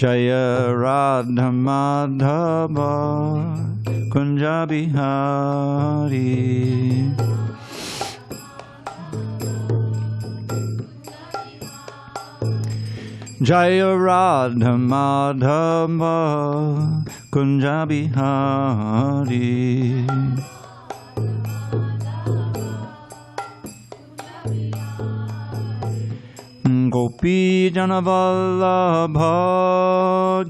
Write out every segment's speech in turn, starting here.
Jaya Radha Madhava Kunja Bihari. Jaya Radha Madhava Kunja Bihari. Gopi Janavallabha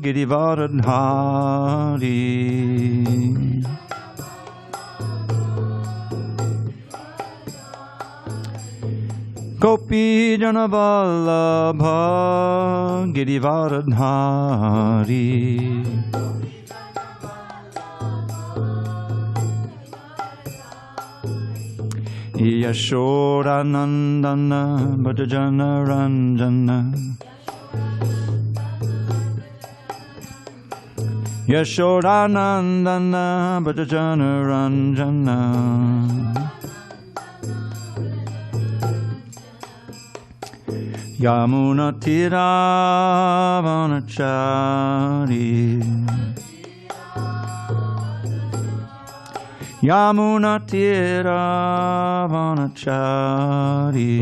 Girivaradhari. Gopi Janavallabha Girivaradhari. Yashodanandana Bhajana Ranjana. Yashodanandana Bhajana Ranjana. Yamuna Tiravanachari. Yamuna Tiravanachari.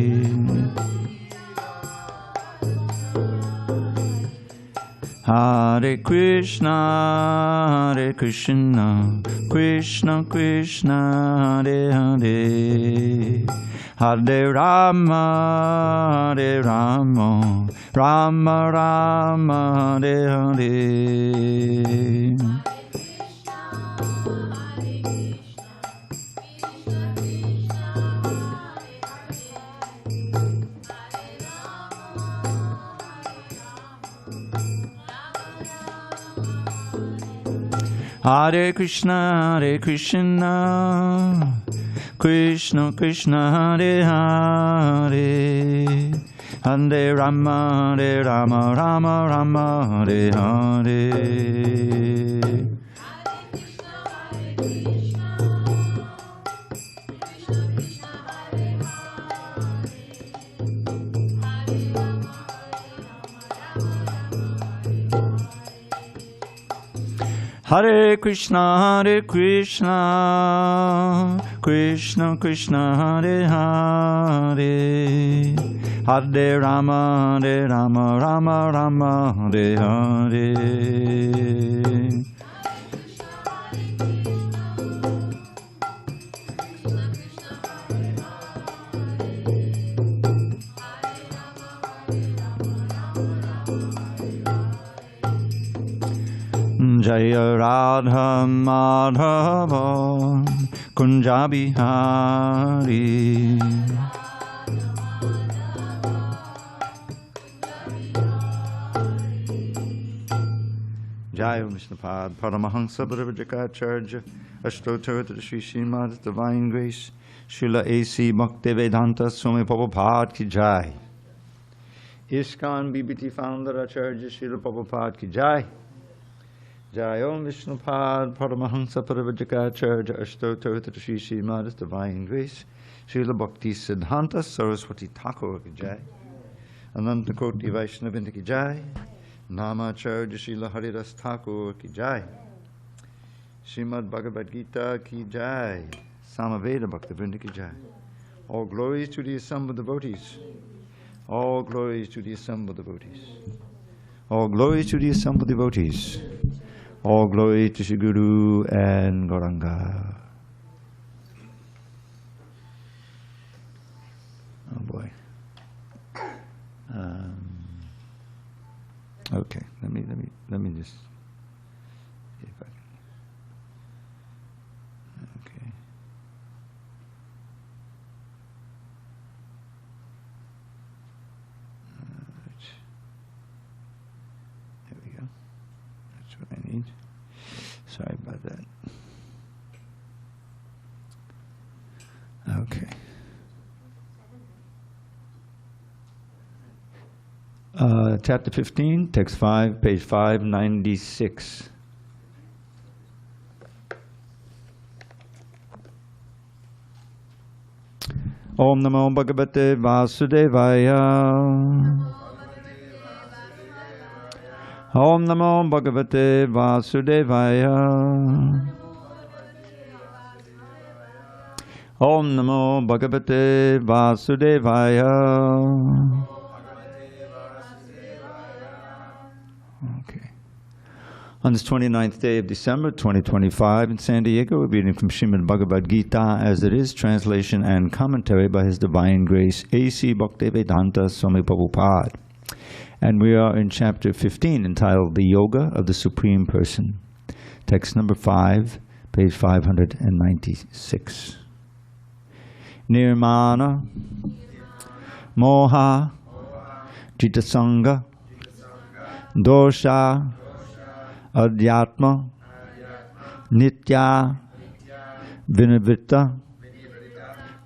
Hare Krishna, Hare Krishna, Krishna Krishna, Hare Hare, Hare Rama, Hare Rama, Rama Rama, Hare Hare. Hare Krishna, Hare Krishna, Krishna Krishna, Hare Hare, Hare Rama, Hare Rama, Rama Rama, Hare Hare. Hare Krishna, Hare Krishna, Krishna Krishna, Hare Hare, Hare Rama, Hare Rama, Rama Rama, Hare Hare. Jaya Radha Madhava Kunja Bihari. Jaya Vishnupad Paramahansa Bhadravajrakacharya Ashtottara Shri Srimad Divine Grace Srila A.C. Bhaktivedanta Swami Prabhupada Ki Jai. ISKCON BBT Founder Acharya Srila Prabhupada Ki Jai. Jai Om Vishnupad Paramahansa Parivajrakacharya Ashtottara Shri Srimad Divine Grace Srila Bhakti Siddhanta Saraswati Thakur Ki Jai. Ananta Koti Vaishnavinda Ki Jai. Namacharya Srila Haridas Thakur Ki Jai. Srimad Bhagavad Gita Ki Jai. Samaveda Bhaktivinoda Ki Jai. All glories to the assembled devotees. All glories to the assembled devotees. All glories to the assembled devotees. All glory to Shri Guru and Gauranga. Oh boy. Okay, let me just see if I can. Okay. There we go. That's what I need. Sorry about that. Okay. Chapter 15, text 5, page 596. Om Namo Bhagavate Vasudevaya. Om Namo Bhagavate Vasudevaya. Om Namo Bhagavate Vasudevaya. Okay. On this 29th day of December 2025 in San Diego, we're reading from Srimad Bhagavad Gita as it is, translation and commentary by His Divine Grace A.C. Bhaktivedanta Swami Prabhupada. And we are in chapter 15 entitled The Yoga of the Supreme Person. Text number 5, page 596. Nirmana, Moha, Jitasanga, Dosha, Adhyatma, Nitya, Vinivritta,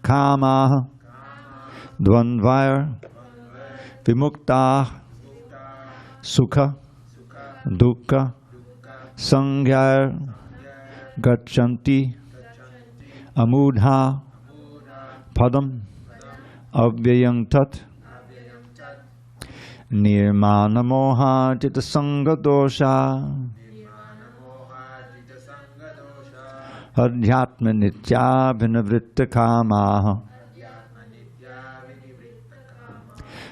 Kama, Dvandvair, Vimukta, Sukha, Dukkha, Sangyar, Gachanti, Amudha, Padam, Avyayam Tat, Nirmana Moha Jitasanga Dosha, Adhyatma Nitya Vinavritta Kama,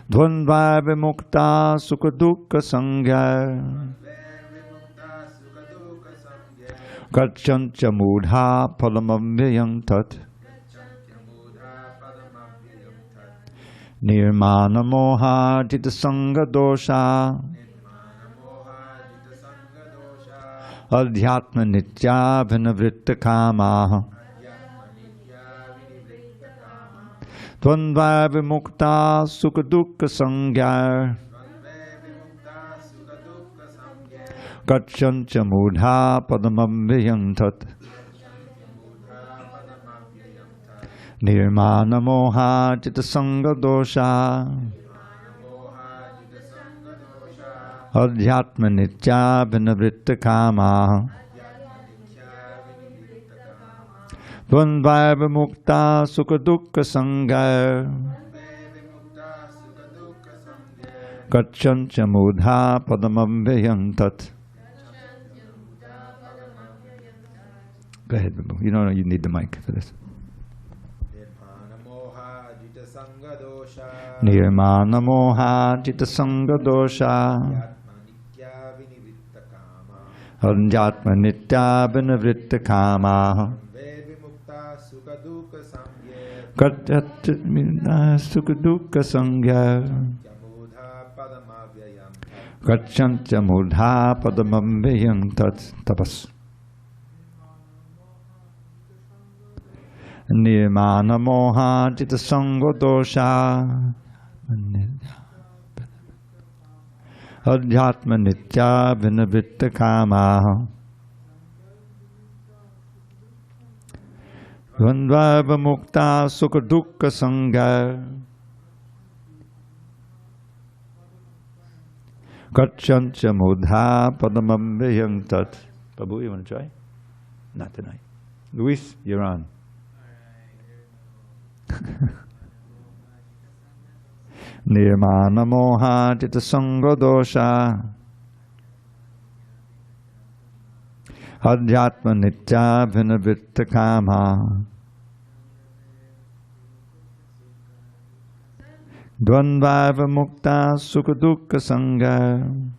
Dvandva Vimukta Sukha Dukkha Sangyar, Gachancha Mudha Padamavyayam Tat, Nirmana Moha Jitasanga Dosha, Adhyatma Nitya Vinavritta Kama, Dvandva Vimukta Sukha Dukkha Sangyar, Gachancha Mudha Padamavyayam Tat, Nirmana Moha Jitasanga Dosha, Adhyatma Nitya Vinavritta Kama, Dvandva Vimukta Sukha Dukkha Sangyar, Gachancha Mudha Padamavyayam Tat. Go ahead, Babu. You don't know you need the mic for this. Nirmana Moha Jitasanga Dosha, Adhyatma Nitya Vinavritta Kama, Gachancha Sukha Dukkha Sangyar, Gachancha Mudha Padamavyayam Tat. Tapas. Nirmana Moha Jitasanga Dosha, Adhyatma Nitya Vinavritta Kama, Dvandva Vimukta Sukha Dukkha Sangyar, Gachancha Mudha Padamavyayam Tat. Babu, you want to try? Not tonight. Luis, you're on. Nirmana Moha Jitasanga Dosha, Adhyatma Nitya Vinavritta Kama, Dvandva Vimukta Sukha Dukkha Sangyar,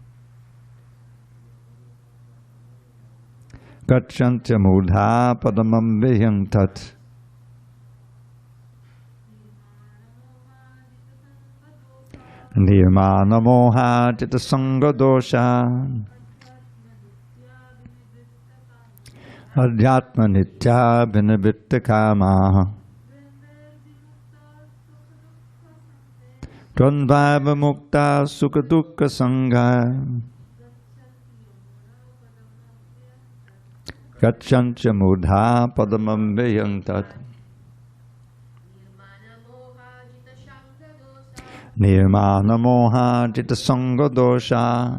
Gachancha Mudha Padamavyayam Tat. Nirmana Moha Jitasanga Dosha, Adhyatma Nitya Vinavritta Kama, Dvandva Vimukta Sukha Dukkha Sangyar, Gachancha Mudha Padamavyayam Tat. Nirmana Moha Jitasanga Dosha,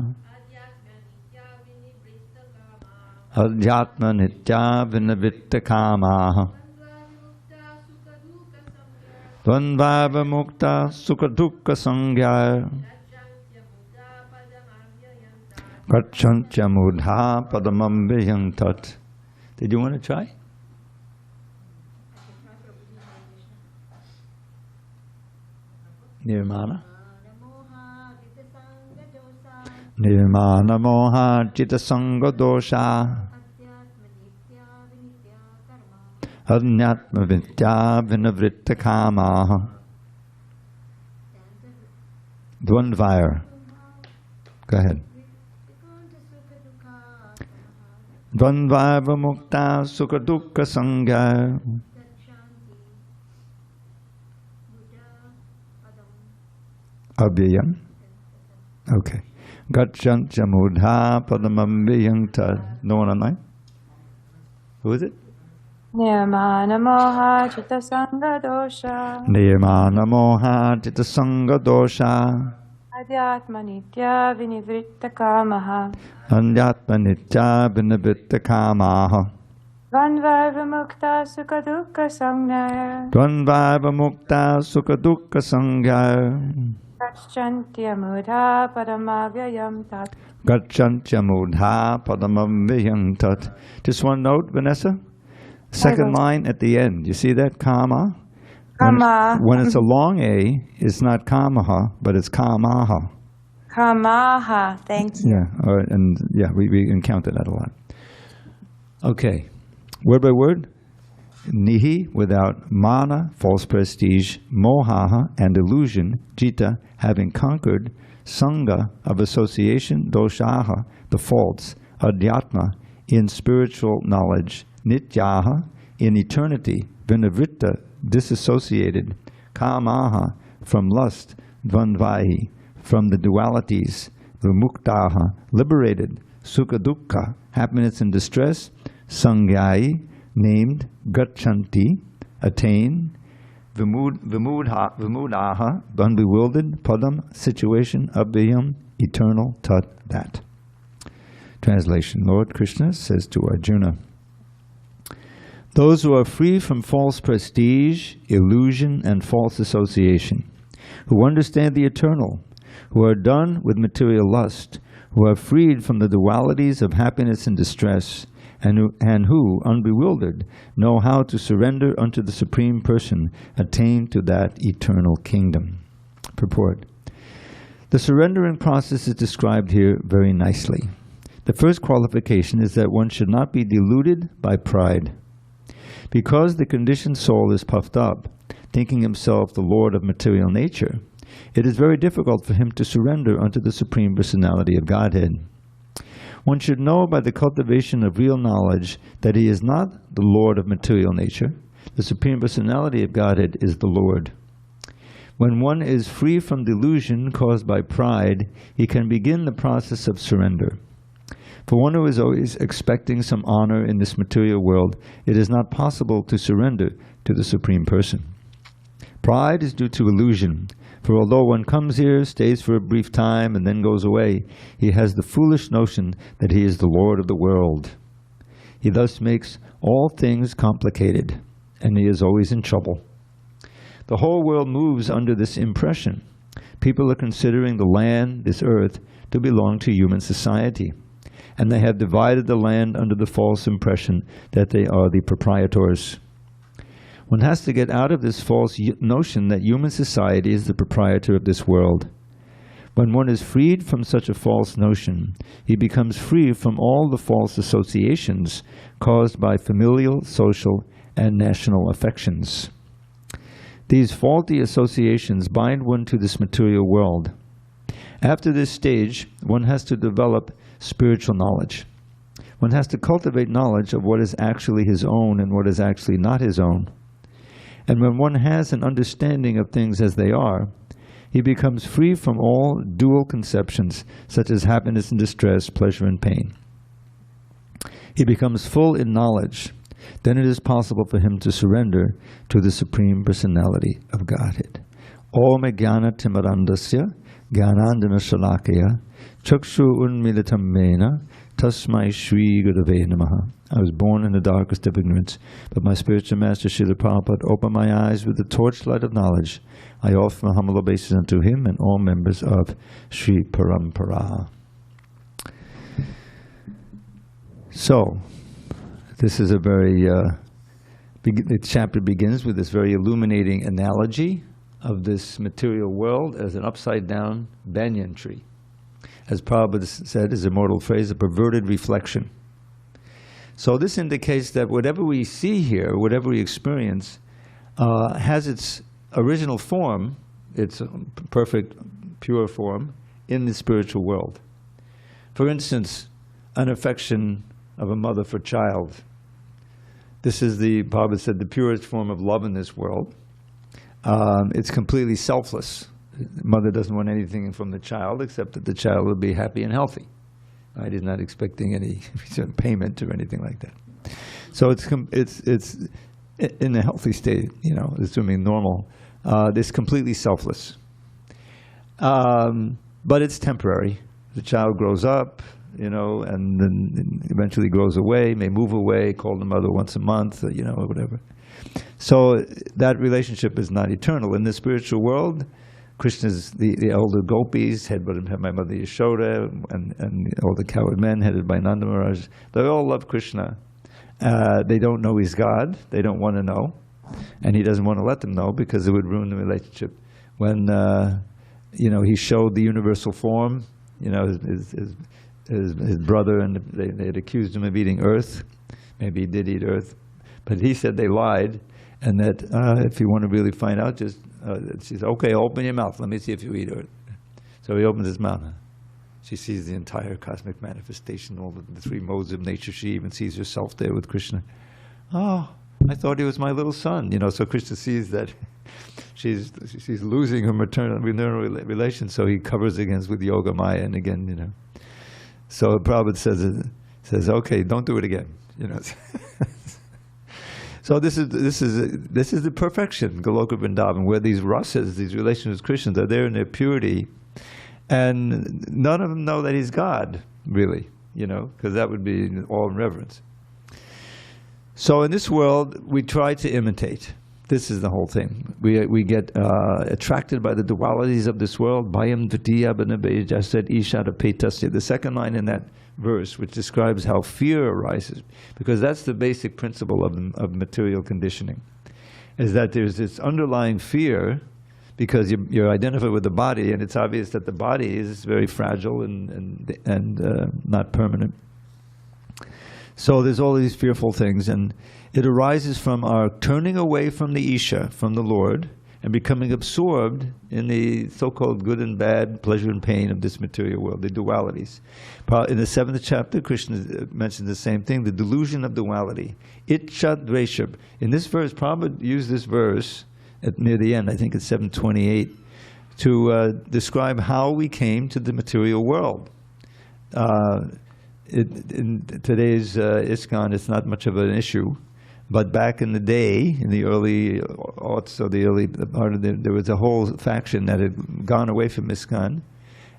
Adhyatma Nitya Vinavritta Kama, Dvandva Vimukta Sukha Dukkha Sangyar, Gacchantya mudha padamam vihang tat. Did you want to try? Nirmana. Nirmana moha jita sanga dosha. Adnyatma vidya vinavritta kama. Dvandvayar. Go ahead. Dvandvayar mukta sukha dukkha sangha. Abhyayam. Okay. Gacchantya mudha padamam viyanta. No one online? Who is it? Nirmana moha chitta sanga dosha. Nirmana moha chitta sanga dosha. Adhyatma nitya vinivritta kamaha. Adhyatma nitya vinavritta kamaha. Dvandvaiva mukta sukha dukkha sangha. Dvandvaiva mukta sukha dukkha sangha. Gacchantya mudha padamavyayam tat. Gacchantya mudha padamam vihang tat. Just one note, Vanessa. Second line at the end. You see that? Kama. Kama. When it's a long A, it's not kamaha, but it's kamaha. Kamaha. Thank you. Yeah, and yeah, we encounter that a lot. Okay, word by word. Nihi, without mana, false prestige, mohaha, and illusion, jita, having conquered, sangha, of association, doshaha, the faults, adhyatma, in spiritual knowledge, nityaha, in eternity, vinavritta, disassociated, kamaha, from lust, dvandvaihi, from the dualities, vimuktaha, liberated, sukha dukkha, happiness and distress, sangyai, named, gachanti, attain, vimudaha, unbewildered, padam, situation, abhyayam, eternal, tat, that. Translation. Lord Krishna says to Arjuna, those who are free from false prestige, illusion, and false association, who understand the eternal, who are done with material lust, who are freed from the dualities of happiness and distress, and who, unbewildered, know how to surrender unto the Supreme Person, attain to that eternal kingdom. Purport. The surrendering process is described here very nicely. The first qualification is that one should not be deluded by pride. Because the conditioned soul is puffed up, thinking himself the lord of material nature, it is very difficult for him to surrender unto the Supreme Personality of Godhead. One should know by the cultivation of real knowledge that he is not the lord of material nature. The Supreme Personality of Godhead is the Lord. When one is free from delusion caused by pride, he can begin the process of surrender. For one who is always expecting some honor in this material world, it is not possible to surrender to the Supreme Person. Pride is due to illusion, for although one comes here, stays for a brief time, and then goes away, he has the foolish notion that he is the Lord of the world. He thus makes all things complicated, and he is always in trouble. The whole world moves under this impression. People are considering the land, this earth, to belong to human society. And they have divided the land under the false impression that they are the proprietors. One has to get out of this false notion that human society is the proprietor of this world. When one is freed from such a false notion, he becomes free from all the false associations caused by familial, social, and national affections. These faulty associations bind one to this material world. After this stage, one has to develop spiritual knowledge. One has to cultivate knowledge of what is actually his own and what is actually not his own. And when one has an understanding of things as they are, he becomes free from all dual conceptions, such as happiness and distress, pleasure and pain. He becomes full in knowledge. Then it is possible for him to surrender to the Supreme Personality of Godhead. Om Jnana Timarandasya Jnanandana Shalakaya Chakshu Unmilitam Mena Tasmai Shri Gurave Namaha. I was born in the darkest of ignorance, but my spiritual master Srila Prabhupada opened my eyes with the torchlight of knowledge. I offer my humble obeisance unto him and all members of Sri Parampara. So, this is a very, the chapter begins with this very illuminating analogy of this material world as an upside-down banyan tree. As Prabhupada said, his immortal phrase, a perverted reflection. So this indicates that whatever we see here, whatever we experience, has its original form, its perfect, pure form, in the spiritual world. For instance, an affection of a mother for child. This is Prabhupada said, the purest form of love in this world. It's completely selfless. The mother doesn't want anything from the child except that the child will be happy and healthy. Right? He's not expecting any payment or anything like that. So it's in a healthy state, assuming normal. It's completely selfless. But it's temporary. The child grows up, and then eventually grows away, may move away, call the mother once a month, or whatever. So that relationship is not eternal. In the spiritual world, Krishna's, the elder gopis, headed by Mother Yashoda, and all the cowherd men, headed by Nanda Maharaj, they all love Krishna. They don't know he's God. They don't want to know. And he doesn't want to let them know because it would ruin the relationship. When, he showed the universal form, his brother, and they had accused him of eating earth. Maybe he did eat earth. But he said they lied, and that if you want to really find out, just she said, okay, open your mouth. Let me see if you eat earth. So he opens his mouth. She sees the entire cosmic manifestation, all the three modes of nature. She even sees herself there with Krishna. Oh, I thought he was my little son. So Krishna sees that she's losing her maternal relation, so he covers against with Yoga Maya, and again, So Prabhupada says, okay, don't do it again. So this is the perfection, Goloka Vṛndāvana, where these rasas, these relations with Krishna, are there in their purity, and none of them know that he's God, really, because that would be all in reverence. So in this world, we try to imitate. This is the whole thing. We get attracted by the dualities of this world. Bhayam dvitiya bhanabeja said ishara petasya. The second line in that verse, which describes how fear arises, because that's the basic principle of material conditioning, is that there's this underlying fear because you're identified with the body, and it's obvious that the body is very fragile and not permanent. So there's all these fearful things, and it arises from our turning away from the Isha, from the Lord, and becoming absorbed in the so-called good and bad, pleasure and pain of this material world, the dualities. In the 7th chapter, Krishna mentions the same thing, the delusion of duality. Itcha dvesha. In this verse, Prabhupada used this verse near the end, I think it's 728, to describe how we came to the material world. In today's ISKCON, it's not much of an issue. But back in the day, in the early aughts, or the early part of there was a whole faction that had gone away from ISKCON,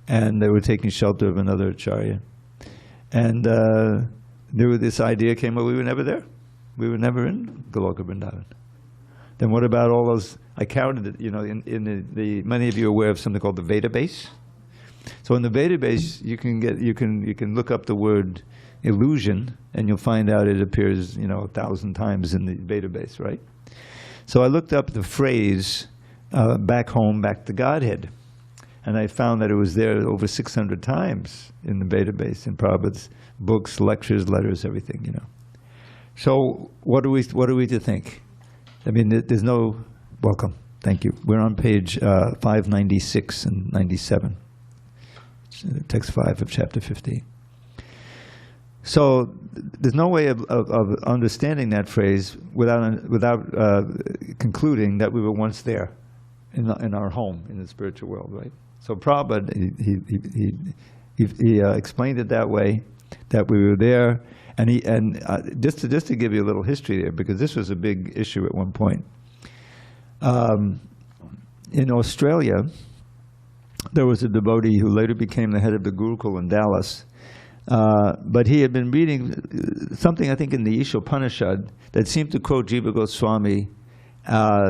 and they were taking shelter of another acharya. And this idea came up, we were never there. We were never in Goloka Vṛndāvana. Then what about all those, I counted it, in many of you are aware of something called the Veda base. So in the Veda base, you can look up the word illusion, and you'll find out it appears 1,000 times in the database, right? So I looked up the phrase back home, back to Godhead, and I found that it was there over 600 times in the database, in Prabhupada's books, lectures, letters, everything, So what are we to think? I mean, there's no welcome. Thank you. We're on page 596 and 97, text 5 of chapter 15. So there's no way of understanding that phrase without concluding that we were once there in our home in the spiritual world, right? So Prabhupada he explained it that way, that we were there, and just to give you a little history there, because this was a big issue at one point. In Australia, there was a devotee who later became the head of the Gurukul in Dallas. But he had been reading something, I think, in the Ishopanishad that seemed to quote Jiva Goswami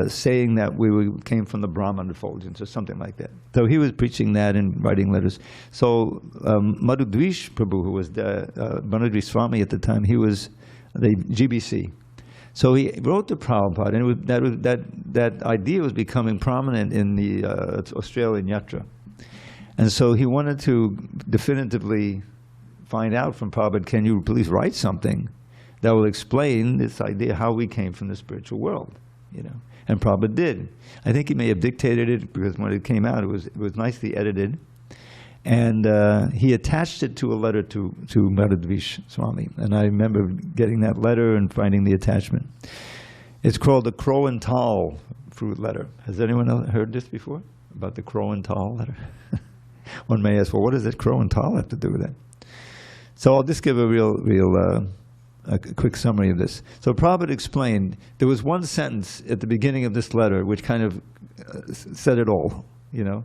saying that came from the Brahman effulgence or something like that. So he was preaching that and writing letters. So Madhudvish Prabhu, who was the Madhudvish Swami at the time, he was the GBC. So he wrote to Prabhupada, and that idea was becoming prominent in the Australian Yatra. And so he wanted to definitively find out from Prabhupada, can you please write something that will explain this idea, how we came from the spiritual world, you know? And Prabhupada did. I think he may have dictated it, because when it came out, it was nicely edited. And he attached it to a letter to Madhudvish Swami. And I remember getting that letter and finding the attachment. It's called the Crow and Tal fruit letter. Has anyone else heard this before, about the Crow and Tal letter? One may ask, well, what does that Crow and Tal have to do with that? So I'll just give a quick summary of this. So Prabhupada explained, there was one sentence at the beginning of this letter which kind of said it all, you know.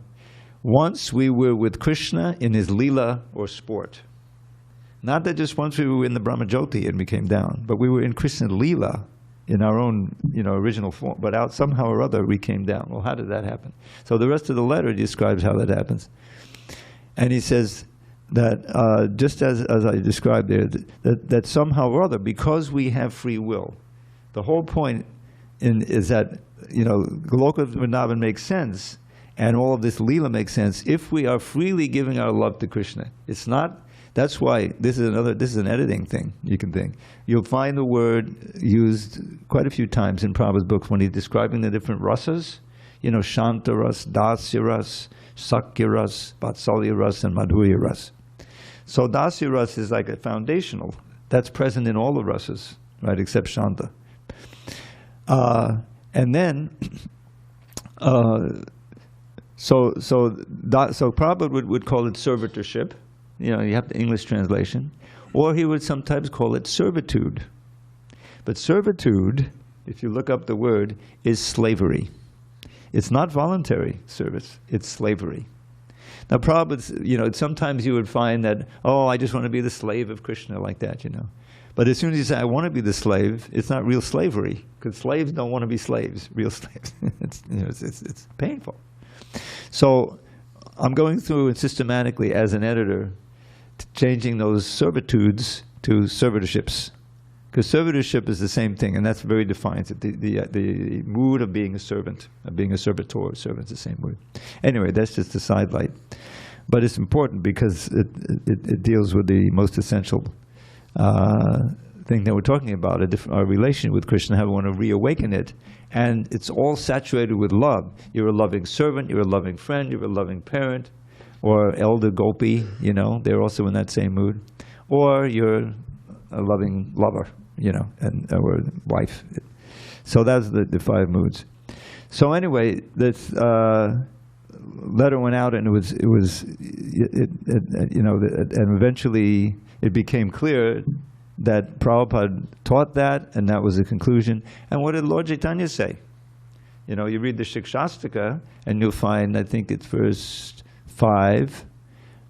Once we were with Krishna in his lila or sport. Not that just once we were in the Brahmajyoti and we came down, but we were in Krishna's lila in our own, you know, original form. But out somehow or other we came down. Well, how did that happen? So the rest of the letter describes how that happens. And he says that just as I described there, that somehow or other, because we have free will, the whole point is that, you know, Goloka Vṛndāvana makes sense. And all of this Leela makes sense if we are freely giving our love to Krishna. It's not, that's why this is an editing thing, you can think. You'll find the word used quite a few times in Prabhupada's books when he's describing the different rasas, you know, Shanta ras, Dasya ras, Sakya ras, Vatsalya ras, and Madhurya ras. So Dasya ras is like a foundational. That's present in all the rasas, right, except Shanta. And then, So Prabhupada would call it servitorship. You know, you have the English translation. Or he would sometimes call it servitude. But servitude, if you look up the word, is slavery. It's not voluntary service, it's slavery. Now Prabhupada, you know, sometimes you would find that, oh, I just want to be the slave of Krishna, like that, you know. But as soon as you say, I want to be the slave, it's not real slavery, because slaves don't want to be slaves, real slaves. It's painful. So I'm going through and systematically, as an editor, changing those servitudes to servitorships. Because servitorship is the same thing, and that's very defined. The mood of being a servant, of being a servitor, servant's the same word. Anyway, that's just a sidelight. But it's important because it deals with the most essential thing that we're talking about, our relation with Krishna, how we want to reawaken it. And it's all saturated with love. You're a loving servant, you're a loving friend, you're a loving parent, or elder gopi, you know, they're also in that same mood. Or you're a loving lover, you know, or wife. So that's the 5 moods. So anyway, this letter went out, and it was you know, and eventually it became clear that Prabhupada taught that, and that was the conclusion. And what did Lord Chaitanya say? You know, you read the Shikshashtaka, and you'll find, I think it's verse 5,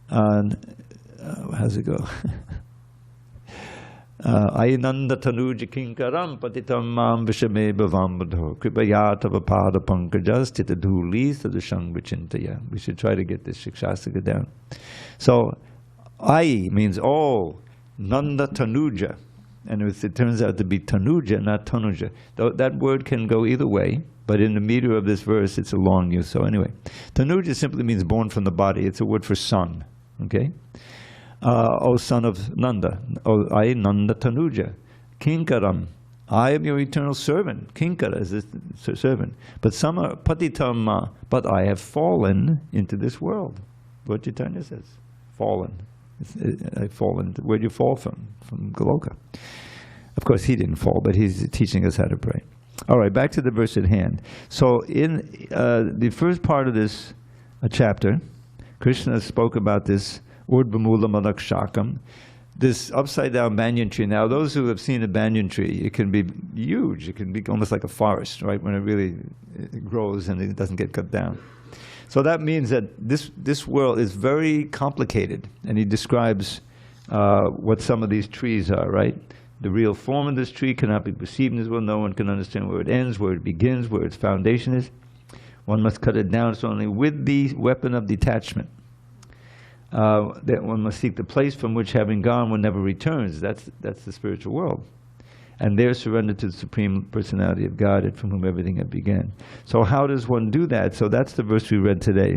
how's it go? Ainanda tanuja kinkaram patitam mam vishame bhavambadho kripayatava pada pankajas titadhuli sadushang vichintaya. We should try to get this Shikshashtaka down. So, Ai means, oh, Nanda Tanuja, and it turns out to be Tanuja, not Tanuja. That word can go either way, but in the meter of this verse, it's a long use. So anyway, Tanuja simply means born from the body. It's a word for son, okay? O son of Nanda, I Nanda Tanuja, Kinkaram, I am your eternal servant. Kinkara is this servant. But some are Patitam, but I have fallen into this world. What Chaitanya says, fallen. I've fallen. Where do you fall from? From Goloka. Of course, he didn't fall, but he's teaching us how to pray. All right, back to the verse at hand. So in the first part of this chapter, Krishna spoke about this Urdhvamula Madakshakam, this upside-down banyan tree. Now, those who have seen a banyan tree, it can be huge. It can be almost like a forest, right, when it really grows and it doesn't get cut down. So that means that this world is very complicated, and he describes what some of these trees are, right? The real form of this tree cannot be perceived in this world. No one can understand where it ends, where it begins, where its foundation is. One must cut it down. It's only with the weapon of detachment that one must seek the place from which, having gone, one never returns. That's the spiritual world. And there surrender to the Supreme Personality of Godhead, from whom everything had began. So how does one do that? So that's the verse we read today.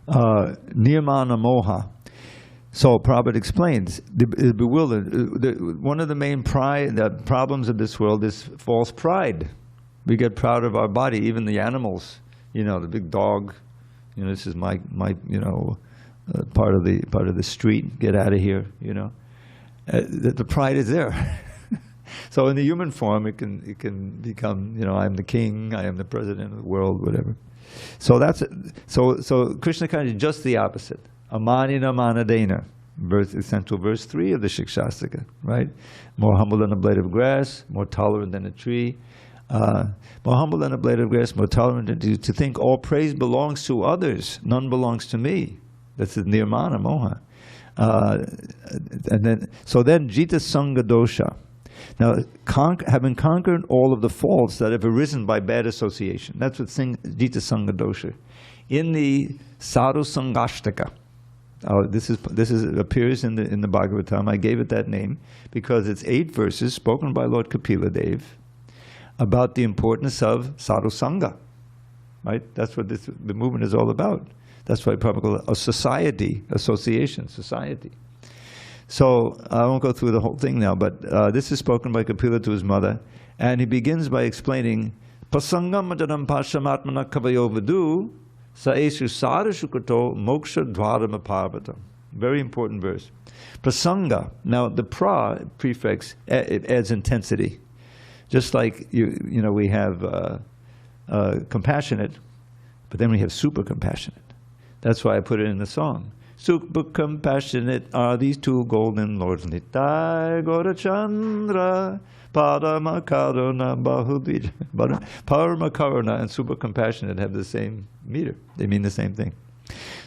Nirmana moha. So Prabhupada explains, the bewildered. One of the main problems of this world is false pride. We get proud of our body, even the animals. You know, the big dog. You know, this is my part of the street. Get out of here. You know, the pride is there. So in the human form, it can become, you know, I am the king, I am the president of the world, whatever. So that's it. So Krishna consciousness is just the opposite. Amanina manadena, essential verse 3 of the Shikshastika, right? More humble than a blade of grass, more tolerant than a tree. More humble than a blade of grass, more tolerant than to think all praise belongs to others, none belongs to me. That's the nirmana moha. Then jita sangha dosha. Now, having conquered all of the faults that have arisen by bad association. That's what jita sangha dosha. In the Sadhu Sangashtaka, this appears in the Bhagavatam. I gave it that name because it's 8 verses spoken by Lord Kapila Dev about the importance of sadhu sangha, right? That's what the movement is all about. That's why Prabhupada called it a society, association, society. So I won't go through the whole thing now, but this is spoken by Kapila to his mother, and he begins by explaining pasangam madadam pashamatmana kavayo vadu saesu sadashukato moksha dvaram aparbata. Very important verse. Prasanga. Now the prefix, it adds intensity. Just like we have compassionate, but then we have super compassionate. That's why I put it in the song. Super compassionate are these two golden lords. Nitai Gaurachandra, Padama Karuna, Bahudvija. Parama Karuna and super compassionate have the same meter. They mean the same thing.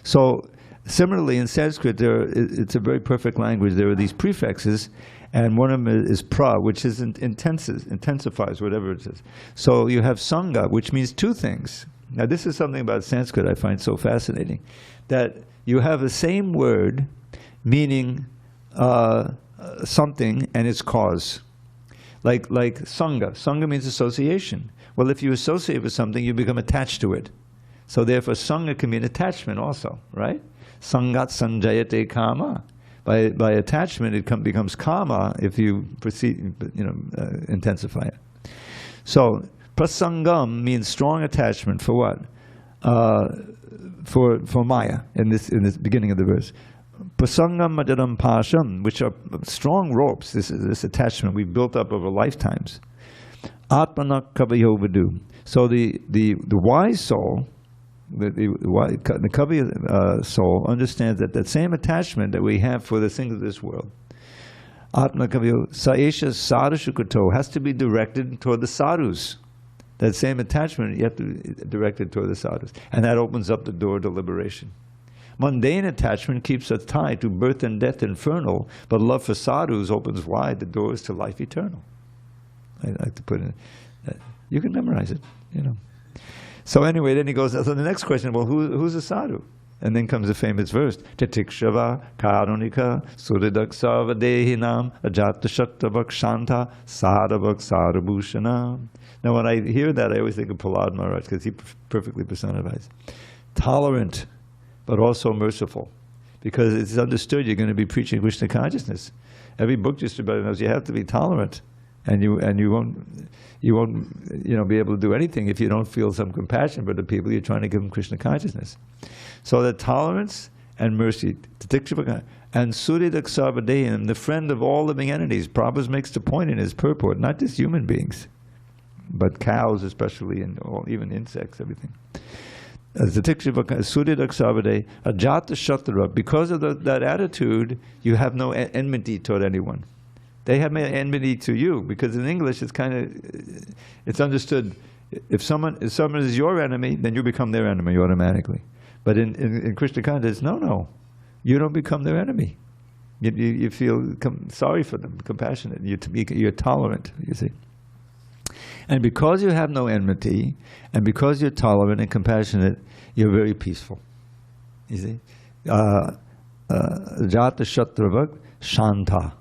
So similarly in Sanskrit, it's a very perfect language. There are these prefixes, and one of them is pra, which is intensifies whatever it is. So you have sangha, which means two things. Now this is something about Sanskrit I find so fascinating, that you have the same word meaning something and its cause. Like sangha. Sangha means association. Well, if you associate with something, you become attached to it. So therefore sangha can mean attachment also, right? Sangat sanjayate kama. By attachment, it becomes kama if you proceed, intensify it. So prasangam means strong attachment for what? For Maya in this beginning of the verse. Prasangam madadam pasham, which are strong ropes. This attachment we built up over lifetimes. Atmanak kavayo vadu. So the wise soul, the Kavi soul understands that same attachment that we have for the things of this world, Atma Kaviyo Saesha Sadhushukato, has to be directed toward the sadhus. That same attachment, you have to direct it toward the sadhus. And that opens up the door to liberation. Mundane attachment keeps us tied to birth and death infernal, but love for sadhus opens wide the doors to life eternal. I like to put it. You can memorize it, So anyway, then he goes, so the next question, well, who's a sadhu? And then comes the famous verse, Titikshava karunika suridakshava dehinam ajata shaktavak shanta sadhavak sadhabhushanam. Now when I hear that, I always think of Prahlad Maharaj, because he perfectly personifies. Tolerant, but also merciful. Because it's understood you're going to be preaching Krishna consciousness. Every book distributor knows you have to be tolerant. And you won't be able to do anything if you don't feel some compassion for the people you're trying to give them Krishna consciousness. So the tolerance and mercy, and Suridakshavadeyanam, the friend of all living entities. Prabhupada makes the point in his purport, not just human beings, but cows especially, and even insects, everything. Suridakshavadeya, ajata shatara. Because of that attitude, you have no enmity toward anyone. They have enmity to you, because in English it's understood, if someone is your enemy, then you become their enemy automatically. But in Krishna consciousness, no, you don't become their enemy. You feel sorry for them, compassionate. You're tolerant, you see. And because you have no enmity, and because you're tolerant and compassionate, you're very peaceful. You see? Jata Shatravak Shanta.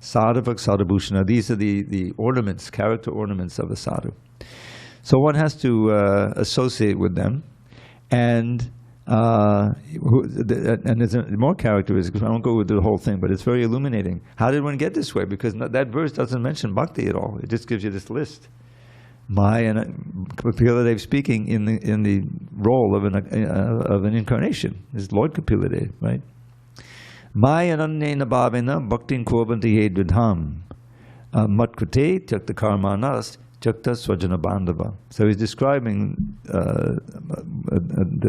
Sadhavak Sadhabhushana. These are the ornaments, character ornaments of a sadhu. So one has to associate with them. And there's more characteristics. I won't go with the whole thing, but it's very illuminating. How did one get this way? Because that verse doesn't mention bhakti at all. It just gives you this list. Kapiladev speaking in the role of an incarnation. This is Lord Kapiladev, right? Maya anannena bhavena bhaktin kovanti hedvidham matkrute tyakta karmanas tyakta swajana bandhava. So he's describing the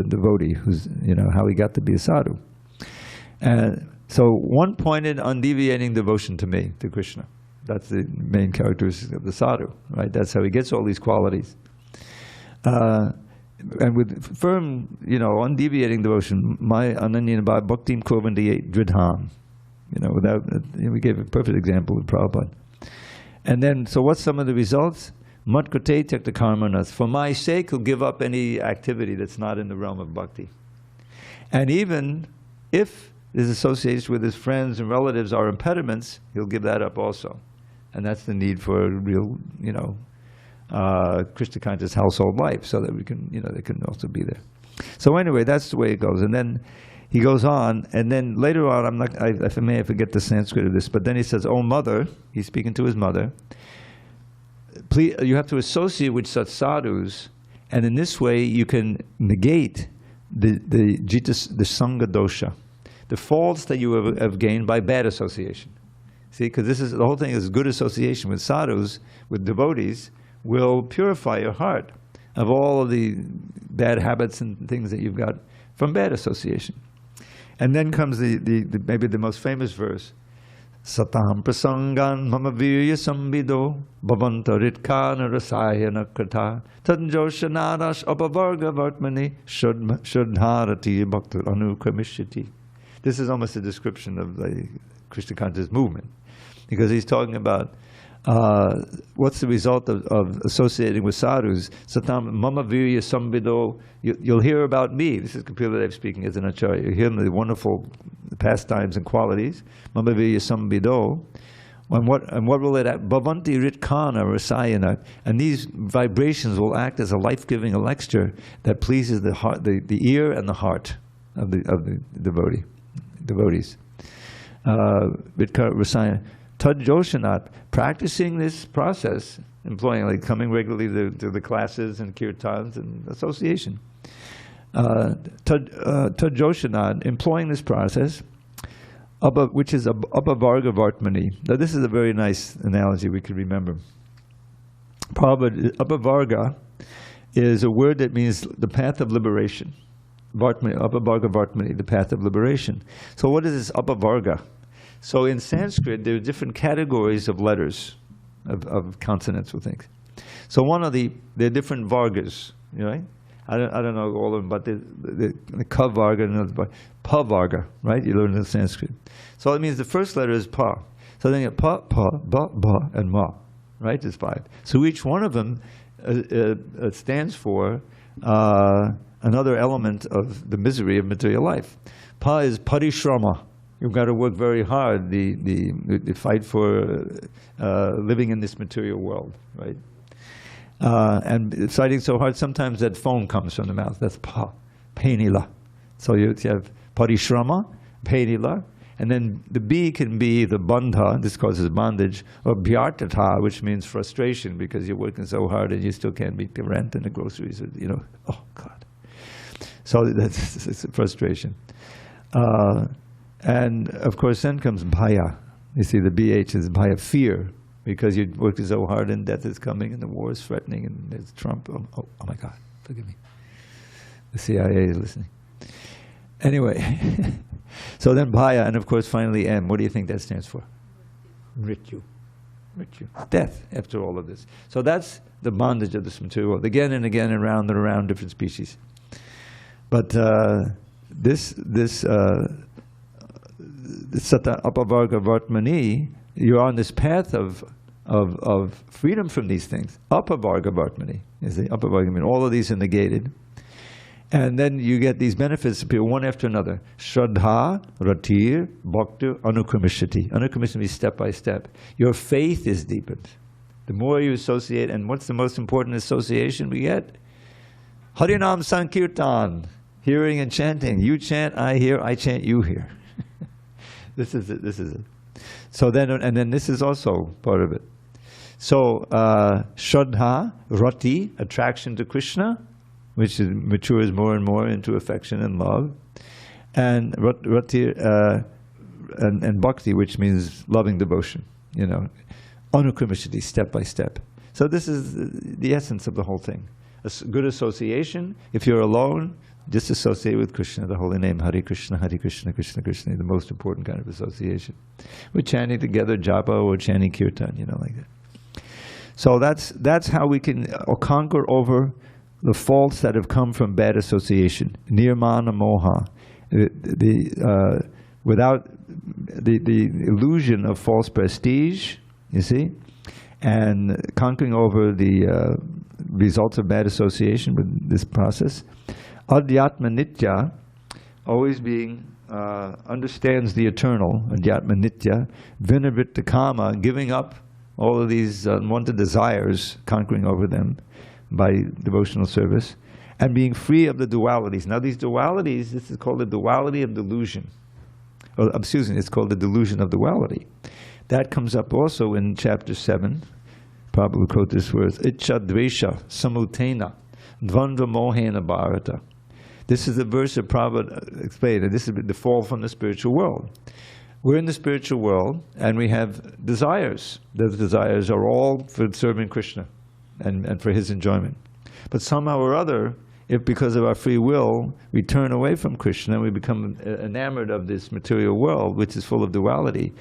devotee who's, how he got to be a sadhu. And so one pointed undeviating devotion to me, to Krishna. That's the main characteristic of the sadhu, right? That's how he gets all these qualities. And with firm, undeviating devotion, my ananyana bhaktim kovanti dridham. We gave a perfect example with Prabhupada. And then, so what's some of the results? Matkrate tyakta karmanas. For my sake, he'll give up any activity that's not in the realm of bhakti. And even if his associations with his friends and relatives are impediments, he'll give that up also. And that's the need for a real, Krishna conscious household life, so that we can, they can also be there. So anyway, that's the way it goes. And then he goes on, and then later on, I may forget the Sanskrit of this, but then he says, "Oh mother," he's speaking to his mother, "please, you have to associate with such sadhus, and in this way you can negate the sangha dosha, the faults that you have gained by bad association." See, because the whole thing is good association with sadhus, with devotees, will purify your heart of all of the bad habits and things that you've got from bad association. And then comes maybe the most famous verse, Satam prasangan mama virya sambido bhavanta ritkana rasayana krata tanjoshanarash apavarga vartmani shudharati bhakta anukramishiti. This is almost a description of the Krishna conscious movement, because he's talking about what's the result of associating with sadhus. Satam mama virya sambido. You'll hear about me. This is Kapiladev speaking as an acharya. You hear the wonderful pastimes and qualities. Mama virya sambido. And what will it act? Bhavanti ritkana rasayana. And these vibrations will act as a life-giving elixir that pleases the heart, the ear and the heart of the devotees. Ritkana rasayana. Tad practicing this process, employing, coming regularly to the classes and kirtans and association. Tad employing this process, which is apavarga vartmani. Now this is a very nice analogy we could remember. Apavarga is a word that means the path of liberation. Vartmani, apavarga vartmani, the path of liberation. So what is this apavarga? So in Sanskrit, there are different categories of letters, of consonants or things. So there are different vargas, right? I don't know all of them, but the ka varga and the pa varga, right? You learn in Sanskrit. So it means the first letter is pa. So then you get pa, ba, and ma, right? There's 5. So each one of them stands for another element of the misery of material life. Pa is parishrama. You've got to work very hard, the fight for living in this material world, right? And fighting so hard, sometimes that foam comes from the mouth. That's painila. So you have parishrama, painila, and then the B can be the bandha, this causes bondage, or bhyartata, which means frustration, because you're working so hard and you still can't meet the rent and the groceries, oh God. So that's frustration. And of course, then comes bhaya. You see, the BH is bhaya, fear, because you worked so hard and death is coming and the war is threatening and there's Trump. Oh my God, forgive me. The CIA is listening. Anyway, so then bhaya, and of course, finally M. What do you think that stands for? Mrityu. Death, after all of this. So that's the bondage of this material world, again and again, around and around different species. Sata Apavarga Vartmani, you're on this path of freedom from these things. Apavarga Vartmani is the Apavarga, all of these are negated. And then you get these benefits appear one after another. Shraddha, Ratir, Bhakti, Anukramishati. Anukramishati means step by step. Your faith is deepened. The more you associate, and what's the most important association we get? Harinam Sankirtan, hearing and chanting. You chant, I hear, I chant, you hear. This is it, this is it. So then, and then this is also part of it. So, Shraddha, Rati, attraction to Krishna, which matures more and more into affection and love, and Rati, and Bhakti, which means loving devotion, Anukramishati, step by step. So this is the essence of the whole thing. A good association. If you're alone, just associate with Krishna, the holy name, Hare Krishna, Krishna Krishna, the most important kind of association. We're chanting together, japa or chanting kirtan, like that. So that's how we can conquer over the faults that have come from bad association. Nirmana moha, without the illusion of false prestige, you see, and conquering over the results of bad association with this process. Adhyatma nitya, always being, understands the eternal, adhyatma nitya, vinavritta kama, giving up all of these unwanted desires, conquering over them by devotional service, and being free of the dualities. Now these dualities, this is called the duality of delusion. Or, excuse me, it's called the delusion of duality. That comes up also in chapter 7. Prabhupada quote this verse, Icha dvesha samutena dvandva mohena bharata. This is the verse that Prabhupada explained, and this is the fall from the spiritual world. We're in the spiritual world, and we have desires. Those desires are all for serving Krishna and for his enjoyment. But somehow or other, if because of our free will, we turn away from Krishna and we become enamored of this material world, which is full of duality,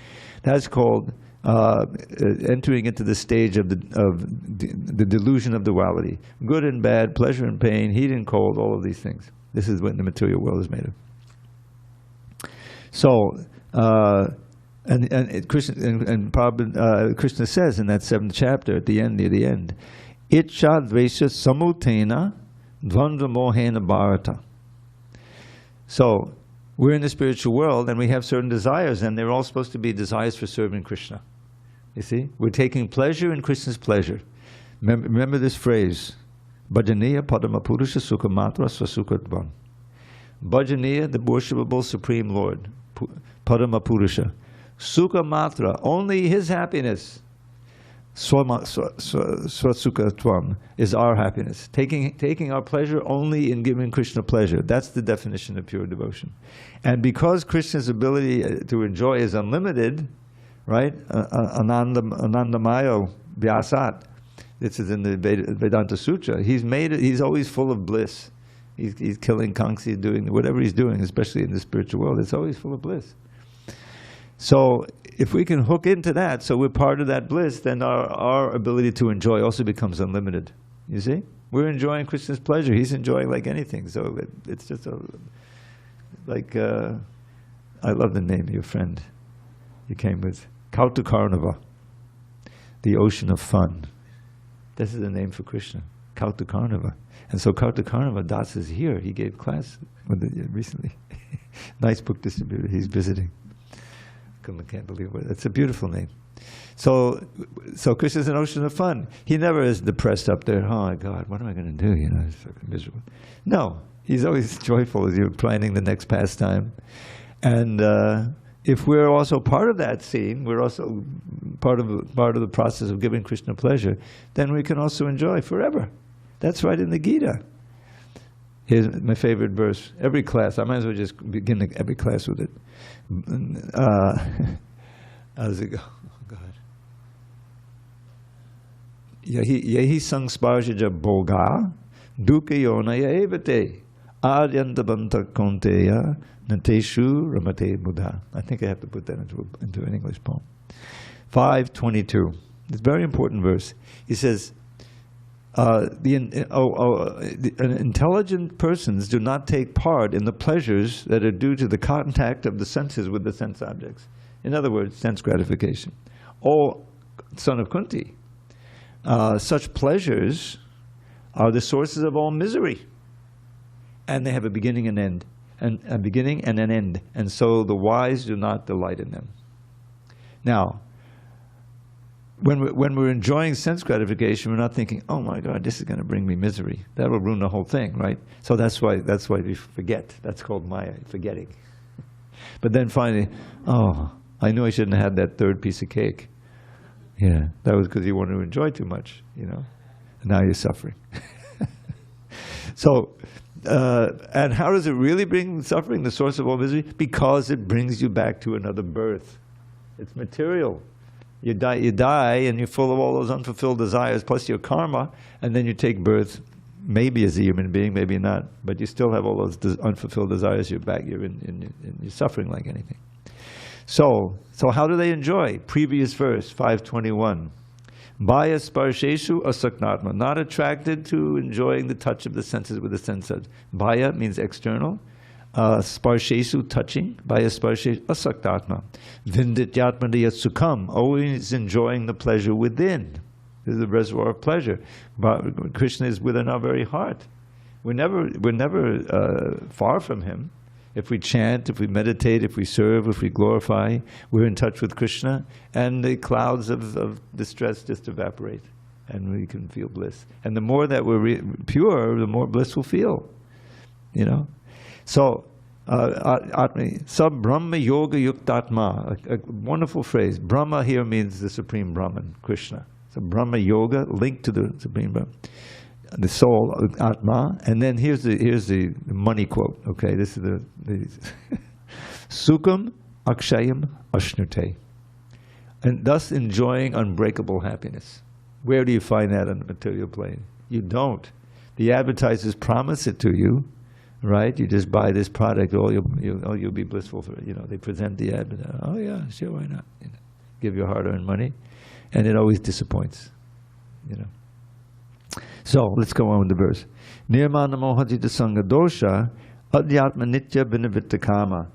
that's called entering into the stage of the delusion of duality. Good and bad, pleasure and pain, heat and cold, all of these things. This is what the material world is made of. So, Krishna says in that 7th chapter at the end, near the end, Icha dvesha samutena dvandva mohena bharata. So, we're in the spiritual world and we have certain desires, and they're all supposed to be desires for serving Krishna. You see? We're taking pleasure in Krishna's pleasure. Remember this phrase, Bhajaniya Padamapurusha Sukhamatra Swasukhatvam. Bhajaniya, the worshipable Supreme Lord, Padamapurusha. Sukhamatra, only his happiness. Swasukhatvam is our happiness. Taking our pleasure only in giving Krishna pleasure. That's the definition of pure devotion. And because Krishna's ability to enjoy is unlimited, right? Anandamayo Vyasat. This is in the Vedanta Sutra. He's always full of bliss. He's killing conchs, he's doing whatever he's doing, especially in the spiritual world. It's always full of bliss. So if we can hook into that, so we're part of that bliss, then our ability to enjoy also becomes unlimited. You see? We're enjoying Krishna's pleasure. He's enjoying like anything. So it's just I love the name of your friend you came with. Kautukarnava, the ocean of fun. This is the name for Krishna, Kautukarnava. And so Kautukarnava Das is here. He gave class recently. Nice book distributor. He's visiting. I can't believe it. It's a beautiful name. So Krishna's an ocean of fun. He never is depressed up there. Oh my God, what am I going to do? It's fucking miserable. No, he's always joyful as you're planning the next pastime. And if we're also part of that scene, we're also part of the process of giving Krishna pleasure, then we can also enjoy forever. That's right in the Gita. Here's my favorite verse. Every class, I might as well just begin every class with it. How does it go? Oh God. Yehi sangsparjaja bhoga dukayona evate adyantabanta konteya nateshu ramate buddha. I think I have to put that into an English poem. 5:22. It's a very important verse. He says, Intelligent persons do not take part in the pleasures that are due to the contact of the senses with the sense objects. In other words, sense gratification. O son of Kunti, such pleasures are the sources of all misery, and they have a beginning and end, and a beginning and an end, and so the wise do not delight in them. Now, when we're enjoying sense gratification, we're not thinking, "Oh my God, this is going to bring me misery." That will ruin the whole thing, right? So that's why we forget. That's called Maya, forgetting. But then finally, oh, I knew I shouldn't have had that third piece of cake. Yeah, that was because you wanted to enjoy too much, you know. And now you're suffering. So, and how does it really bring suffering, the source of all misery? Because it brings you back to another birth. It's material. You die, and you're full of all those unfulfilled desires, plus your karma, and then you take birth, maybe as a human being, maybe not, but you still have all those unfulfilled desires. You're back. You're you're suffering like anything. So how do they enjoy? Previous verse, 521. Bhaya sparsheshu asaknatma, not attracted to enjoying the touch of the senses with the senses. Bhaya means external. Sparsheshu, touching. Bhaya sparsheshu asaktatma. Vindityatmadiyat sukham, always enjoying the pleasure within. This is the reservoir of pleasure. But Krishna is within our very heart. We're never far from him. If we chant, if we meditate, if we serve, if we glorify, we're in touch with Krishna, and the clouds of distress just evaporate, and we can feel bliss. And the more that we're pure, the more bliss we'll feel, you know. So, Atma, Sab Brahma Yoga Yuktatma, a wonderful phrase. Brahma here means the Supreme Brahman, Krishna. So Brahma Yoga, linked to the Supreme Brahman. The soul, Atma, and then here's the money quote. Okay, this is the Sukham Akshayam Ashnute, and thus enjoying unbreakable happiness. Where do you find that on the material plane? You don't. The advertisers promise it to you, right? You just buy this product, you'll be blissful for it. You know, they present the ad. Oh yeah, sure, why not? You know, give your hard-earned money, and it always disappoints. You know. So let's go on with the verse. Nirmana mohajita sangha dosha adhyatma nitya vinavritta kama.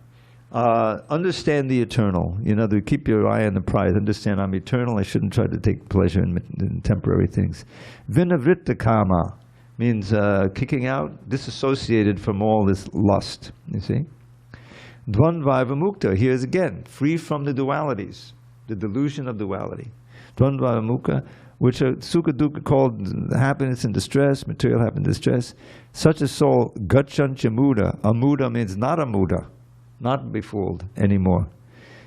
Understand the eternal. You know, to keep your eye on the prize. Understand I'm eternal. I shouldn't try to take pleasure in temporary things. Vinavritta kama means kicking out, disassociated from all this lust. You see? Dvandvaiva mukta. Here's again, free from the dualities, the delusion of duality. Dvandvaiva mukta, which are sukha dukkha, called happiness and distress, material happiness and distress. Such a soul, gachancha muda. Amuda means not a muda, not befooled anymore.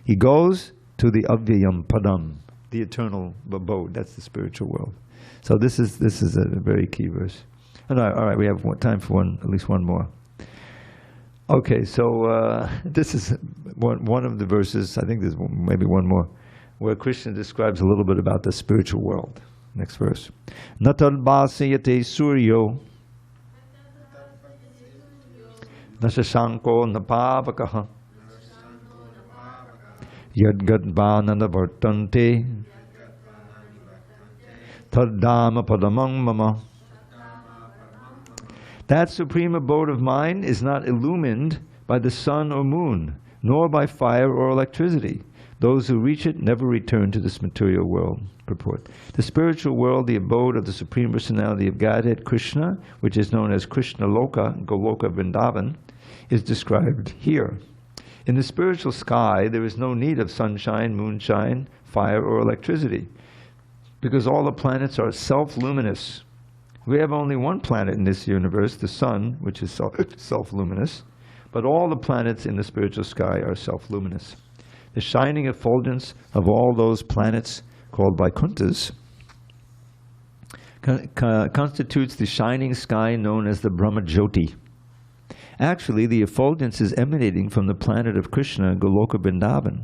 He goes to the avyayam padam, the eternal abode. That's the spiritual world. So this is a very key verse. All right, we have time for at least one more. Okay, so this is one of the verses. I think there's maybe one more, where Krishna describes a little bit about the spiritual world. Next verse. Natal bhasayate suryo nashasanko napavakaha yadgadvanana vartante taddama padamang mama. That supreme abode of mine is not illumined by the sun or moon, nor by fire or electricity. Those who reach it never return to this material world. Purport. The spiritual world, the abode of the Supreme Personality of Godhead, Krishna, which is known as Kṛṣṇaloka, Goloka Vṛndāvana, is described here. In the spiritual sky, there is no need of sunshine, moonshine, fire, or electricity, because all the planets are self-luminous. We have only one planet in this universe, the sun, which is self-luminous, but all the planets in the spiritual sky are self-luminous. The shining effulgence of all those planets, called Vaikunthas, constitutes the shining sky known as the Brahma Jyoti. Actually, the effulgence is emanating from the planet of Krishna, Goloka Vṛndāvana.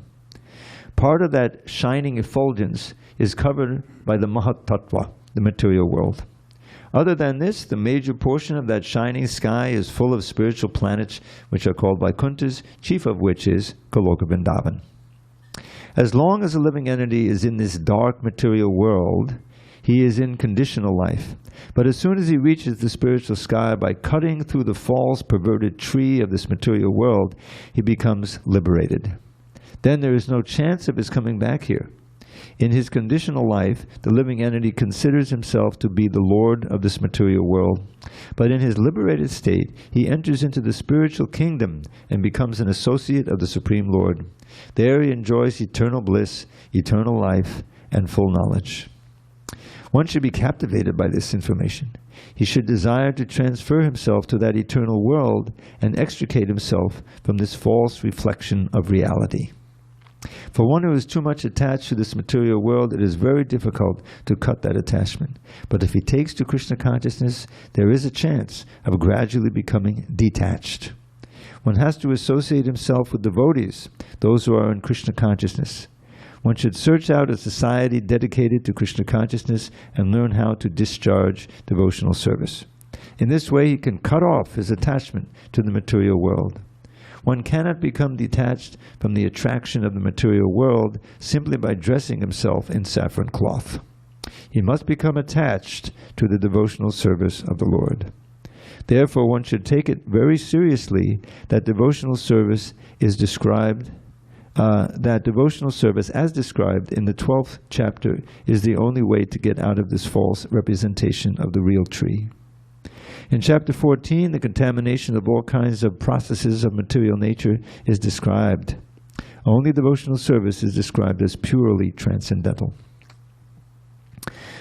Part of that shining effulgence is covered by the Mahat Tattva, the material world. Other than this, the major portion of that shining sky is full of spiritual planets, which are called Vaikunthas, chief of which is Goloka Vṛndāvana. As long as a living entity is in this dark material world, he is in conditional life. But as soon as he reaches the spiritual sky by cutting through the false, perverted tree of this material world, he becomes liberated. Then there is no chance of his coming back here. In his conditional life, the living entity considers himself to be the lord of this material world. But in his liberated state, he enters into the spiritual kingdom and becomes an associate of the Supreme Lord. There he enjoys eternal bliss, eternal life, and full knowledge. One should be captivated by this information. He should desire to transfer himself to that eternal world and extricate himself from this false reflection of reality. For one who is too much attached to this material world, it is very difficult to cut that attachment. But if he takes to Krishna consciousness, there is a chance of gradually becoming detached. One has to associate himself with devotees, those who are in Krishna consciousness. One should search out a society dedicated to Krishna consciousness and learn how to discharge devotional service. In this way, he can cut off his attachment to the material world. One cannot become detached from the attraction of the material world simply by dressing himself in saffron cloth. He must become attached to the devotional service of the Lord. Therefore, one should take it very seriously that devotional service is described, that devotional service as described in the 12th chapter is the only way to get out of this false representation of the real tree. In chapter 14, the contamination of all kinds of processes of material nature is described. Only devotional service is described as purely transcendental.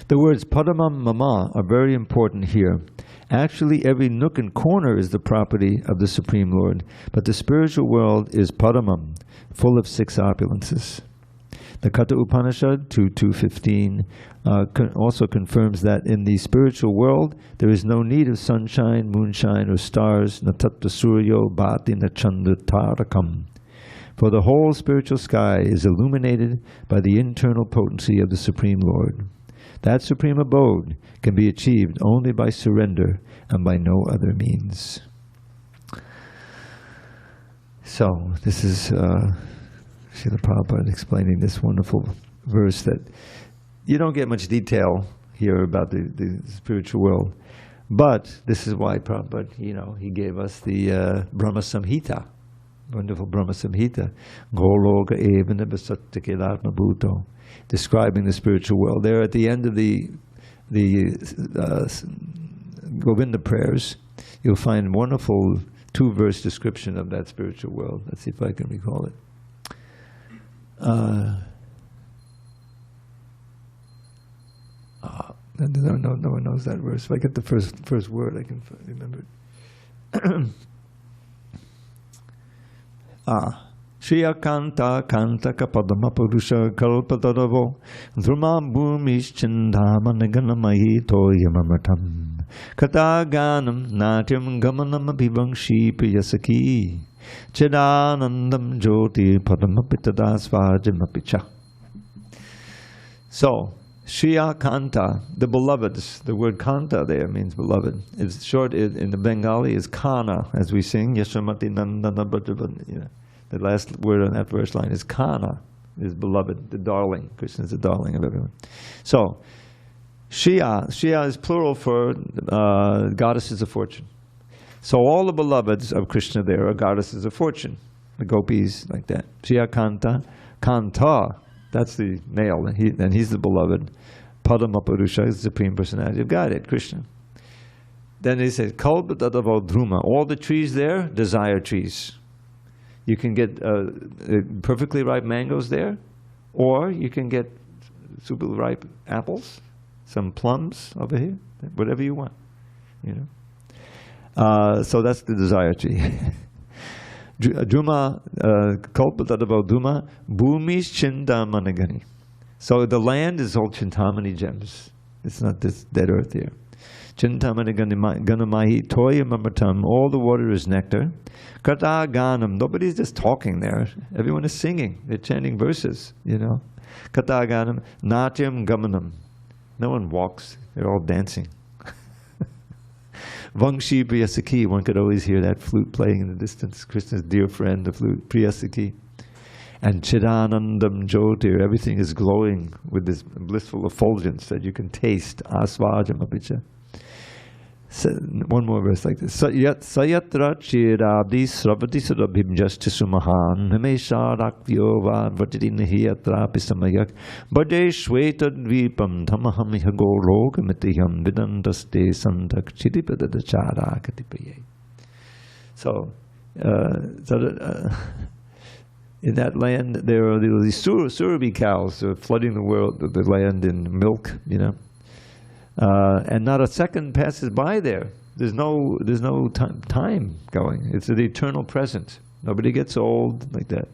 The words Padamam Mama are very important here. Actually, every nook and corner is the property of the Supreme Lord, but the spiritual world is Padamam, full of 6 opulences. The Katha Upanishad 2.2.15 also confirms that in the spiritual world there is no need of sunshine, moonshine, or stars, natatta suryo bhati nachandra tarakam. For the whole spiritual sky is illuminated by the internal potency of the Supreme Lord. That supreme abode can be achieved only by surrender and by no other means. So, this is Srila Prabhupada explaining this wonderful verse that you don't get much detail here about the spiritual world. But this is why Prabhupada, he gave us the Brahma Samhita, wonderful Brahma Samhita, Goloka Vṛndāvana Bhuto, describing the spiritual world. There at the end of the Govinda prayers, you'll find wonderful 2-verse description of that spiritual world. Let's see if I can recall it. No one knows that verse. If I get the first word, I can remember it. Shriya Kanta Kanta Kapadama Purusha Kalpatadavo Dhruma Bhumish Chindama Naganamahi Toyamamatam Kataganam Natyam Gamanam Abhivangshi Priyasaki Chidanandam Jyoti Padamapitadasvajamapicha. So, Shriya Kanta, the beloveds, the word Kanta there means beloved. It's short in the Bengali is Kana, as we sing, Yashamati Nandana Bhajavan. The last word on that verse line is Kana, is beloved, the darling. Krishna is the darling of everyone. So, Shriya is plural for goddesses of fortune. So all the beloveds of Krishna there are goddesses of fortune. The gopis, like that. Shriya Kanta, Kanta, that's the male, and he's the beloved. Padama Purusha is the Supreme Personality of Godhead, Krishna. Then he says, Kalpatadavo Dhruma, all the trees there, desire trees. You can get perfectly ripe mangoes there, or you can get super ripe apples, some plums over here, whatever you want, So that's the desire tree. Druma, Kalpatadavo Druma, Bhumi's Chindamanagani. So the land is all Chintamani gems. It's not this dead earth here. Chintamani Ganamahi Toya Mamatam, all the water is nectar. Kata Ganam, nobody's just talking there. Everyone is singing. They're chanting verses, Kata Ganam, Natyam Gamanam. No one walks, they're all dancing. Vangshi Priyasaki, one could always hear that flute playing in the distance. Krishna's dear friend, the flute, Priyasaki. And Chidanandam Jyotir, everything is glowing with this blissful effulgence that you can taste. Asvajam apicha. So, one more verse like this. Sayatra chirabdi sravati surabhim justice mahan himesharak vyovan vatidinahiyatra pisamayak bade shvetad vipam tamaham hagologamitiham vidandaste santak chidipadadachara katipaye. So, in that land, there are these Surabhi cows flooding the world, the land in milk, you know. And not a second passes by there. There's no time going. It's the eternal present. Nobody gets old like that.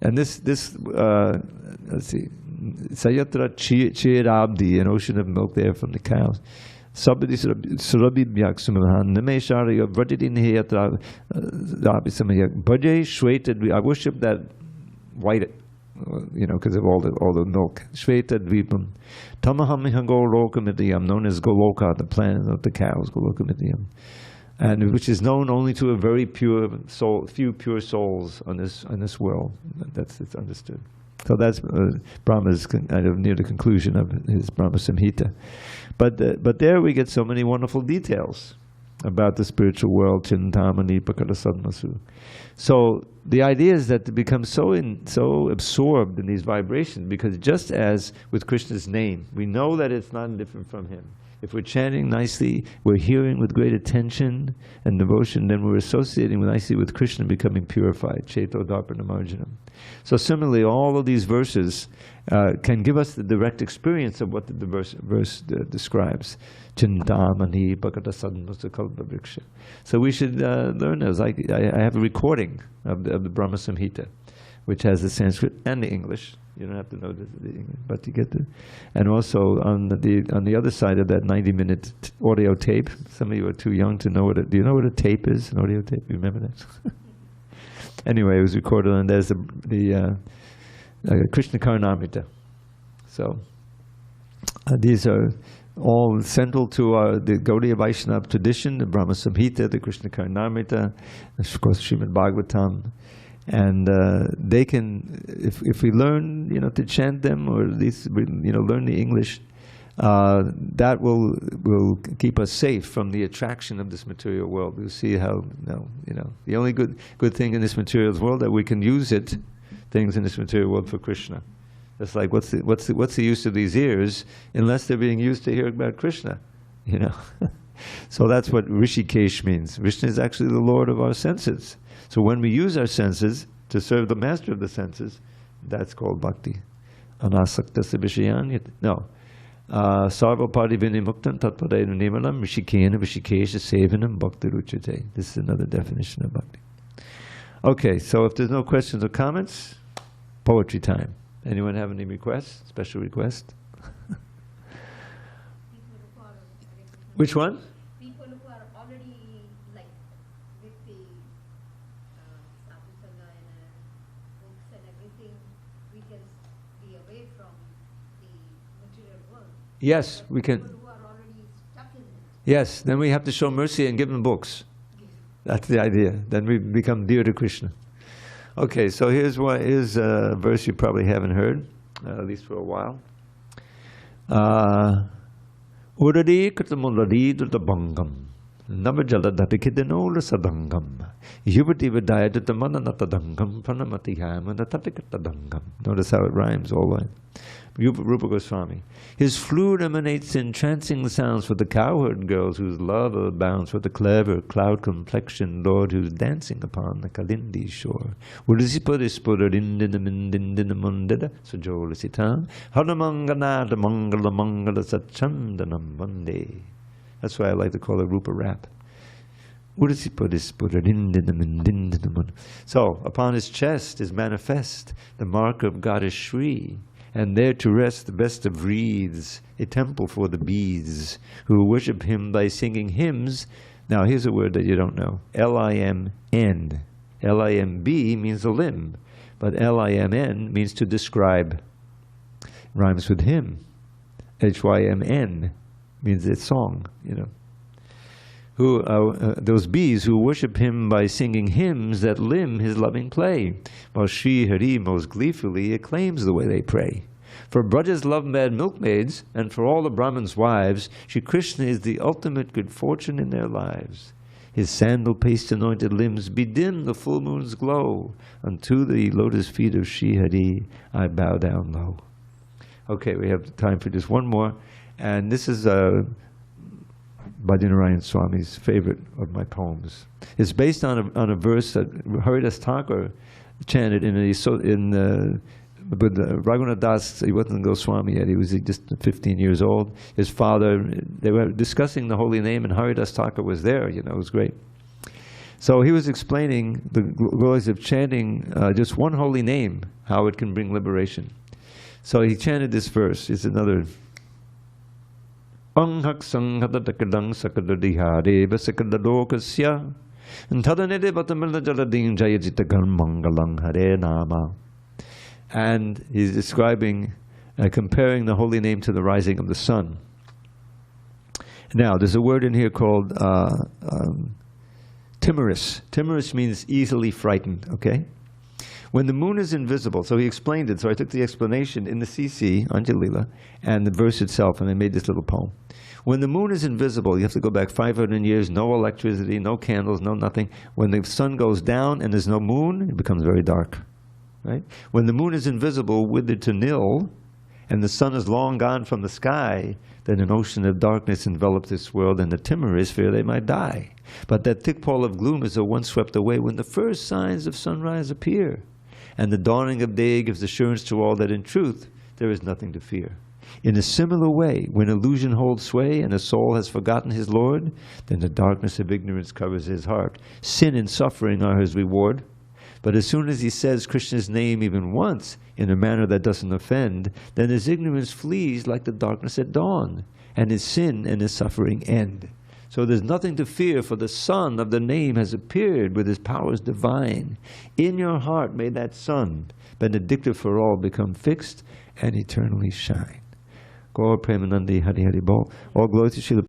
And this let's see, Sayatra Chirabdi, an ocean of milk there from the cows. Sabdi Surabhi Byaksumhan Nameshari of Vradidinhayatra Abhisamayak Bhaje Shweta. I worship that white, you know, because of all the milk. Shweta Dvipam. Tamaham Goloka Vṛndāvana, known as Goloka, the planet of the cows, Goloka Vṛndāvana, and which is known only to a very pure soul, few pure souls on this world. It's understood. So that's Brahma's near the conclusion of his Brahma Samhita. But there we get so many wonderful details about the spiritual world, Chintamani Pakara Sadmasu. So the idea is that to become so absorbed in these vibrations, because just as with Krishna's name, we know that it's not different from him. If we're chanting nicely, we're hearing with great attention and devotion, then we're associating nicely with Krishna, becoming purified. Cheto Dharpana Marjanam. So similarly, all of these verses can give us the direct experience of what the verse describes. Chintamani Bhagata Sadmasa Kalpa Vriksha. So we should learn those. I have a recording of the Brahma Samhita, which has the Sanskrit and the English. You don't have to know the English, but you get the. And also on the other side of that 90-minute audio tape, some of you are too young to know do you know what a tape is? An audio tape? You remember that? Anyway, it was recorded, and there's the Krishna Karnamrita. So these are all central to the Gaudiya Vaishnava tradition, the Brahma Samhita, the Krishna Karnamrita, of course Srimad Bhagavatam. And they can, if we learn, you know, to chant them, or at least, you know, learn the English, that will keep us safe from the attraction of this material world. We'll see how, you know, the only good thing in this material world that we can use things in this material world for Krishna. It's like, what's the use of these ears unless they're being used to hear about Krishna, you know? So that's what Rishikesh means. Krishna is actually the Lord of our senses. So when we use our senses to serve the master of the senses, that's called bhakti. Anasakta sabhishayan. No. Sarvapadi vinimuktam tatpadayana nimanam rishikena rishikesha sevanam bhakti ruchate. This is another definition of bhakti. Okay, so if there's no questions or comments, poetry time. Anyone have any requests? Special request? Which one? People who are already like with the sadhusanga and books and everything, we can be away from the material world. Yes, we can. People who are already stuck in it. Yes, then we have to show mercy and give them books. That's the idea. Then we become dear to Krishna. Okay, so here's a verse you probably haven't heard, at least for a while. Uradi Kritamuladi Drutabangam Navajala Datikidinola Sadangam Yuvati Vidaya Dutamanatadangam Panamatiham and Tatikatadangam. Notice how it rhymes all right. Rupa Goswami. His flute emanates entrancing sounds for the cowherd girls whose love abounds, for the clever cloud-complexioned lord who's dancing upon the Kalindi shore. Udisipudispudadindinamindindinamundida sujolisitam hadamanganada mangala mangala satchandanam vande. That's why I like to call it Rupa rap. So, upon his chest is manifest the mark of goddess Shri, and there to rest the best of wreaths, a temple for the bees, who worship him by singing hymns. Now here's a word that you don't know. L-I-M-N. L-I-M-B means a limb, but L-I-M-N means to describe. Rhymes with hymn. H-Y-M-N means a song, you know. those bees who worship him by singing hymns that limn his loving play, while Sri Hari most gleefully acclaims the way they pray. For Braja's love-mad milkmaids, and for all the Brahmins' wives, Shri Krishna is the ultimate good fortune in their lives. His sandal paste anointed limbs bedim the full moon's glow. Unto the lotus feet of Shri Hari I bow down low. Okay, we have time for just one more, and this is Bhajanarayan Swami's favorite of my poems. It's based on a verse that Haridas Thakur chanted with Raghunath Das. He wasn't Goswami yet. He was just 15 years old. His father, they were discussing the holy name, and Haridas Thakur was there. You know, it was great. So he was explaining the glories of chanting just one holy name, how it can bring liberation. So he chanted this verse. It's another. Anghak sanghadadakadang sakadadihare basikadadokasya Ntadanede batamilna jaladin jayajitagan mangalang hare nama. And he's describing, comparing the holy name to the rising of the sun. Now, there's a word in here called timorous. Timorous means easily frightened, okay? When the moon is invisible, so he explained it, so I took the explanation in the CC, Anjalila, and the verse itself, and I made this little poem. When the moon is invisible, you have to go back 500 years, no electricity, no candles, no nothing. When the sun goes down and there's no moon, it becomes very dark. Right? When the moon is invisible, withered to nil, and the sun is long gone from the sky, then an ocean of darkness envelops this world, and the timorous fear they might die. But that thick pall of gloom is at once swept away when the first signs of sunrise appear, and the dawning of day gives assurance to all that in truth there is nothing to fear. In a similar way, when illusion holds sway and the soul has forgotten his Lord, then the darkness of ignorance covers his heart. Sin and suffering are his reward. But as soon as he says Krishna's name even once, in a manner that doesn't offend, then his ignorance flees like the darkness at dawn, and his sin and his suffering end. So there's nothing to fear, for the sun of the name has appeared with his powers divine. In your heart may that sun, benedictive for all, become fixed and eternally shine. Gaur Premanandi Hari Hari Bol. All glory to Srila